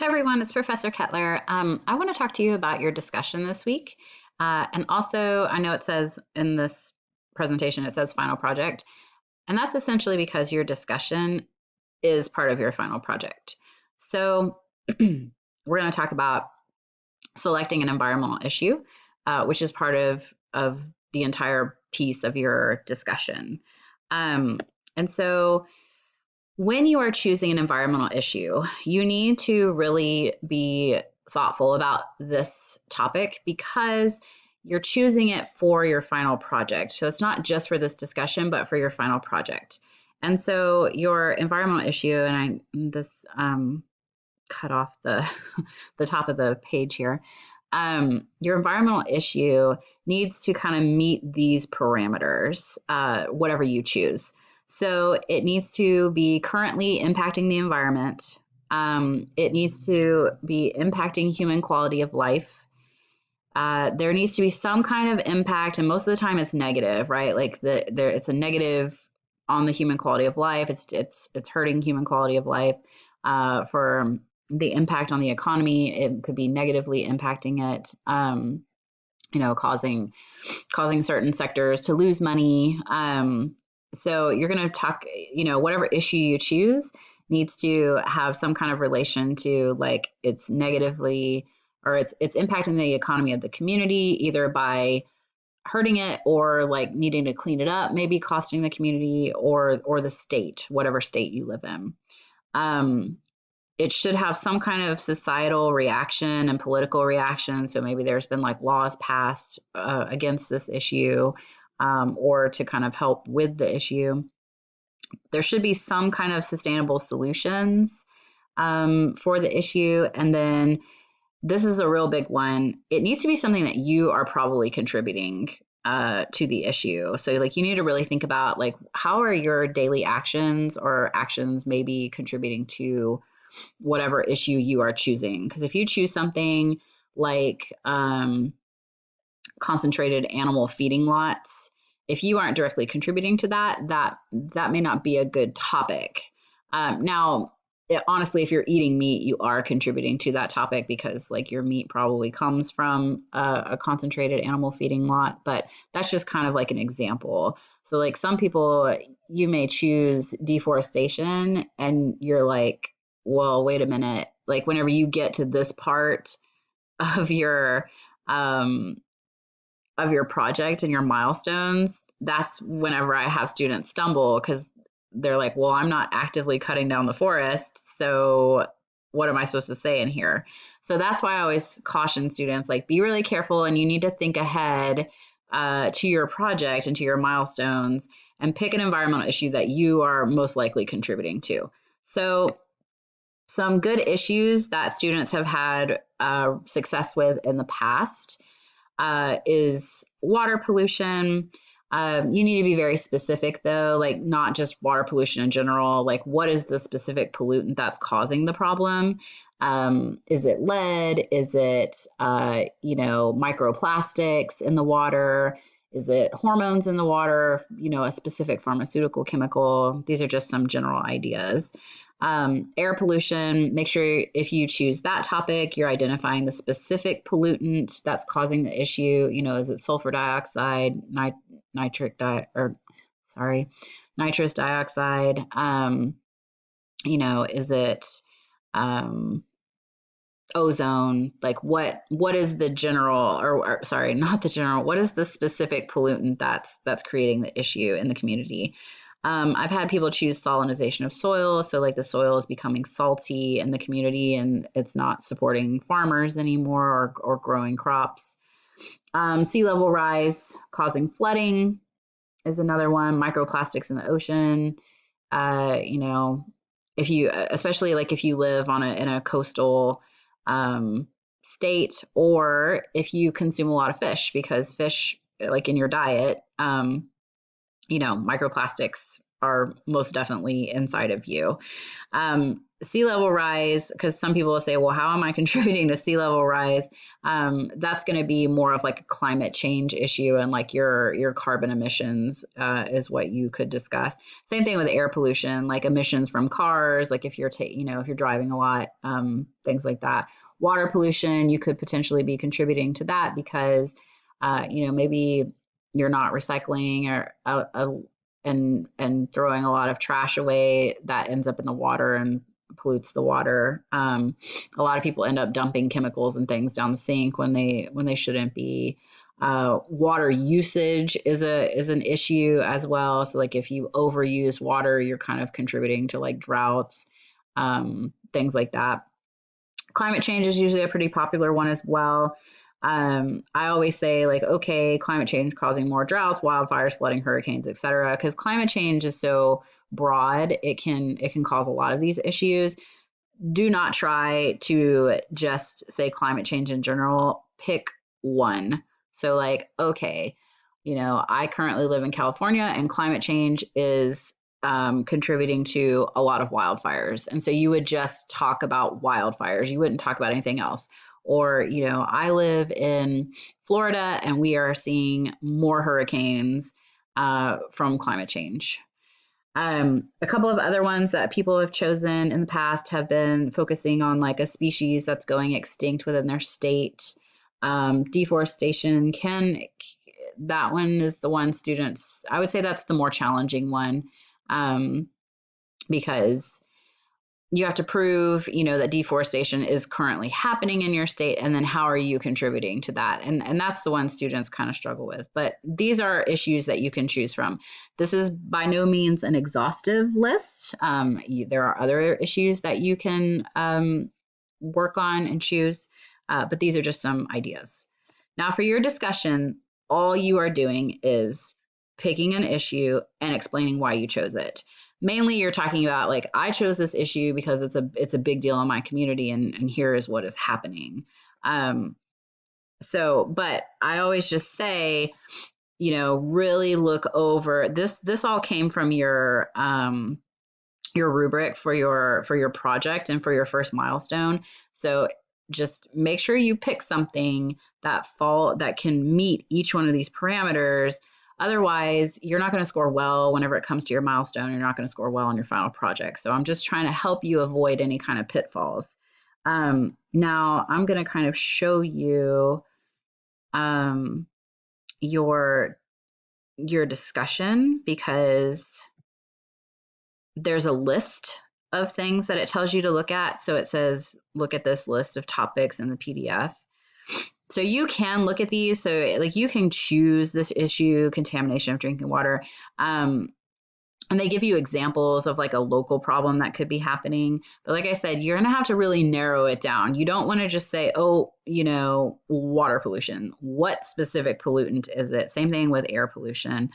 Hi, everyone. It's Professor Kettler. I want to talk to you about your discussion this week. And also, I know it says in this presentation, it says final project. And that's essentially because your discussion is part of your final project. So we're going to talk about selecting an environmental issue, which is part of the entire piece of your discussion. And so when you are choosing an environmental issue, you need to really be thoughtful about this topic because you're choosing it for your final project. So it's not just for this discussion, but for your final project. And so your environmental issue, and this cut off the the top of the page here. Your environmental issue needs to kind of meet these parameters, whatever you choose. So it needs to be currently impacting the environment. It needs to be impacting human quality of life. There needs to be some kind of impact, and most of the time it's negative, right? Like it's a negative on the human quality of life. It's hurting human quality of life. For the impact on the economy, it could be negatively impacting it. Causing certain sectors to lose money. So you're going to talk, whatever issue you choose needs to have some kind of relation to like it's negatively or it's impacting the economy of the community either by hurting it or like needing to clean it up, maybe costing the community or the state, whatever state you live in. It should have some kind of societal reaction and political reaction. So maybe there's been like laws passed against this issue or to kind of help with the issue. There should be some kind of sustainable solutions for the issue. And then this is a real big one. It needs to be something that you are probably contributing to the issue. So like you need to really think about like how are your daily actions or actions maybe contributing to whatever issue you are choosing. Because if you choose something like concentrated animal feeding lots, if you aren't directly contributing to that may not be a good topic. Now, honestly, if you're eating meat, you are contributing to that topic because like your meat probably comes from a concentrated animal feeding lot, but that's just kind of like an example. So like some people, you may choose deforestation and you're like, well, wait a minute. Like whenever you get to this part of um, your project and your milestones, that's whenever I have students stumble because they're like, well, I'm not actively cutting down the forest. So what am I supposed to say in here? So that's why I always caution students, like, be really careful and you need to think ahead to your project and to your milestones and pick an environmental issue that you are most likely contributing to. So some good issues that students have had success with in the past is water pollution. You need to be very specific though, like not just water pollution in general, like what is the specific pollutant that's causing the problem? Is it lead? Is it, microplastics in the water? Is it hormones in the water? A specific pharmaceutical chemical? These are just some general ideas. Air pollution, make sure if you choose that topic, you're identifying the specific pollutant that's causing the issue. Is it sulfur dioxide, nitrous dioxide? Is it ozone? Like what is the general or sorry, not the general, what is the specific pollutant that's creating the issue in the community? I've had people choose salinization of soil. So like the soil is becoming salty in the community and it's not supporting farmers anymore or growing crops. Sea level rise causing flooding is another one. Microplastics in the ocean. If you, especially like if you live in a coastal state, or if you consume a lot of fish, because fish, like in your diet, microplastics are most definitely inside of you. sea level rise, because some people will say, well, how am I contributing to sea level rise? That's going to be more of like a climate change issue, and like your carbon emissions is what you could discuss. Same thing with air pollution, like emissions from cars, like if you're if you're driving a lot, things like that. Water pollution, you could potentially be contributing to that because maybe you're not recycling or and throwing a lot of trash away that ends up in the water and pollutes the water. A lot of people end up dumping chemicals and things down the sink when they shouldn't be. Water usage is an issue as well. So like if you overuse water, you're kind of contributing to like droughts, things like that. Climate change is usually a pretty popular one as well. I always say like, okay, climate change causing more droughts, wildfires, flooding, hurricanes, etc. Because climate change is so broad, it can cause a lot of these issues. Do not try to just say climate change in general. Pick one. So like, okay, I currently live in California, and climate change is contributing to a lot of wildfires. And so you would just talk about wildfires. You wouldn't talk about anything else. Or, I live in Florida and we are seeing more hurricanes from climate change. A couple of other ones that people have chosen in the past have been focusing on like a species that's going extinct within their state. Deforestation that one is the one students, I would say that's the more challenging one, because you have to prove, that deforestation is currently happening in your state, and then how are you contributing to that? And that's the one students kind of struggle with. But these are issues that you can choose from. This is by no means an exhaustive list. There are other issues that you can work on and choose, but these are just some ideas. Now, for your discussion, all you are doing is picking an issue and explaining why you chose it. Mainly you're talking about like, I chose this issue because it's a big deal in my community, and here is what is happening. But I always just say, really look over this all came from your rubric for your project and for your first milestone. So just make sure you pick something that can meet each one of these parameters. Otherwise, you're not going to score well whenever it comes to your milestone. You're not going to score well on your final project. So I'm just trying to help you avoid any kind of pitfalls. Now I'm going to kind of show you your discussion, because there's a list of things that it tells you to look at. So it says, look at this list of topics in the PDF. So you can look at these. So like you can choose this issue, contamination of drinking water. And they give you examples of like a local problem that could be happening. But like I said, you're going to have to really narrow it down. You don't want to just say, oh, water pollution. What specific pollutant is it? Same thing with air pollution.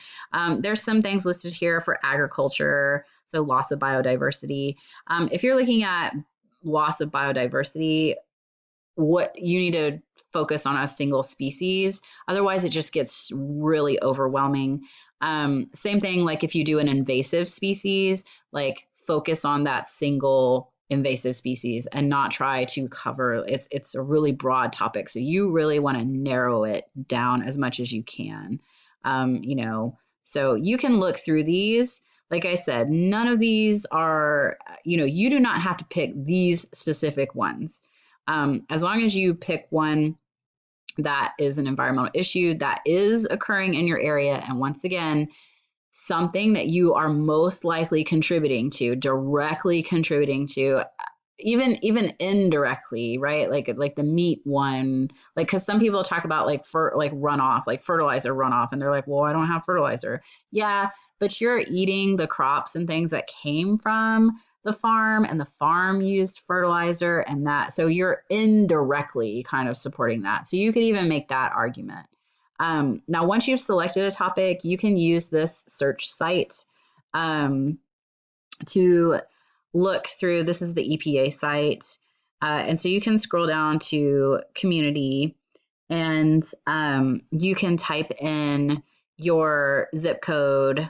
There's some things listed here for agriculture. So loss of biodiversity. If you're looking at loss of biodiversity, what you need to focus on a single species. Otherwise, it just gets really overwhelming. Same thing, like if you do an invasive species, like focus on that single invasive species and not try to cover it's a really broad topic. So you really want to narrow it down as much as you can. So you can look through these. Like I said, none of these are, you do not have to pick these specific ones. As long as you pick one that is an environmental issue that is occurring in your area, and once again, something that you are most likely contributing to, directly contributing to, even indirectly, right? Like the meat one, like, because some people talk about like runoff, like fertilizer runoff, and they're like, well, I don't have fertilizer. Yeah, but you're eating the crops and things that came from the farm, and the farm used fertilizer, and that, so you're indirectly kind of supporting that. So you could even make that argument. Now, once you've selected a topic, you can use this search site to look through. This is the EPA site. And so you can scroll down to community, and you can type in your zip code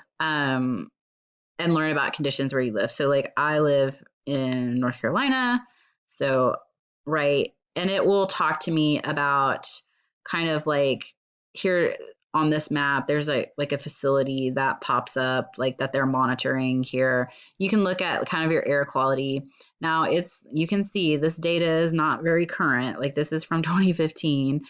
and learn about conditions where you live. So like I live in North Carolina. So, right. And it will talk to me about kind of like here on this map, there's a facility that pops up like that they're monitoring here. You can look at kind of your air quality. Now you can see this data is not very current. Like this is from 2015.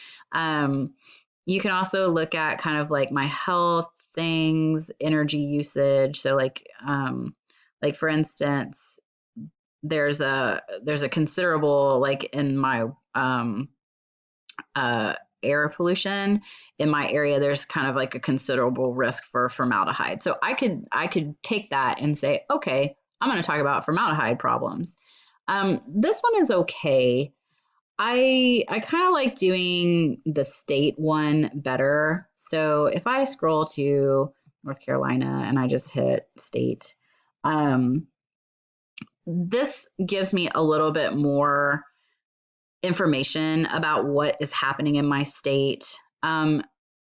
You can also look at kind of like my health things, energy usage. So like for instance, there's a considerable like in my uh, air pollution in my area. There's kind of like a considerable risk for formaldehyde. So I could take that and say, okay, I'm going to talk about formaldehyde problems. This one is okay. I kind of like doing the state one better. So if I scroll to North Carolina and I just hit state, um, this gives me a little bit more information about what is happening in my state.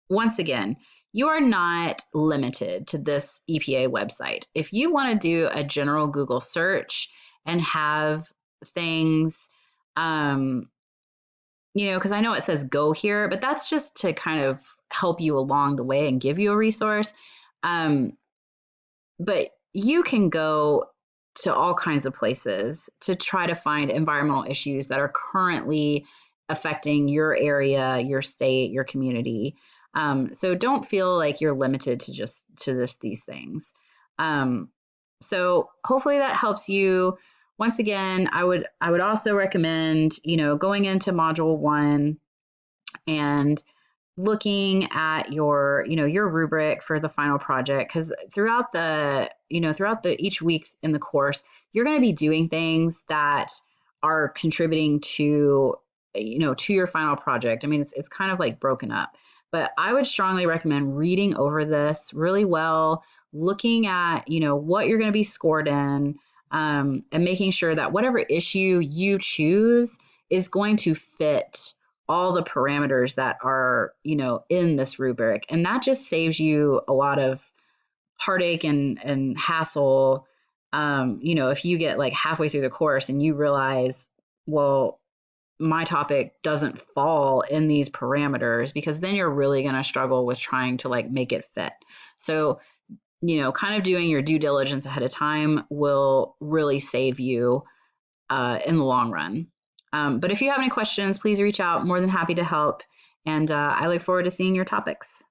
Once again, you are not limited to this EPA website. If you want to do a general Google search and have things, because I know it says go here, but that's just to kind of help you along the way and give you a resource. Um, but you can go to all kinds of places to try to find environmental issues that are currently affecting your area, your state, your community. So don't feel like you're limited to just these things. Um, so hopefully that helps you. Once again, I would also recommend going into module 1 and looking at your rubric for the final project, because throughout the each week in the course you're going to be doing things that are contributing to your final project. I mean, it's kind of like broken up, but I would strongly recommend reading over this really well, looking at what you're going to be scored in, and making sure that whatever issue you choose is going to fit all the parameters that are, in this rubric. And that just saves you a lot of heartache and hassle. If you get like halfway through the course and you realize, well, my topic doesn't fall in these parameters, because then you're really going to struggle with trying to like make it fit. So, kind of doing your due diligence ahead of time will really save you in the long run. But if you have any questions, please reach out. More than happy to help. And I look forward to seeing your topics.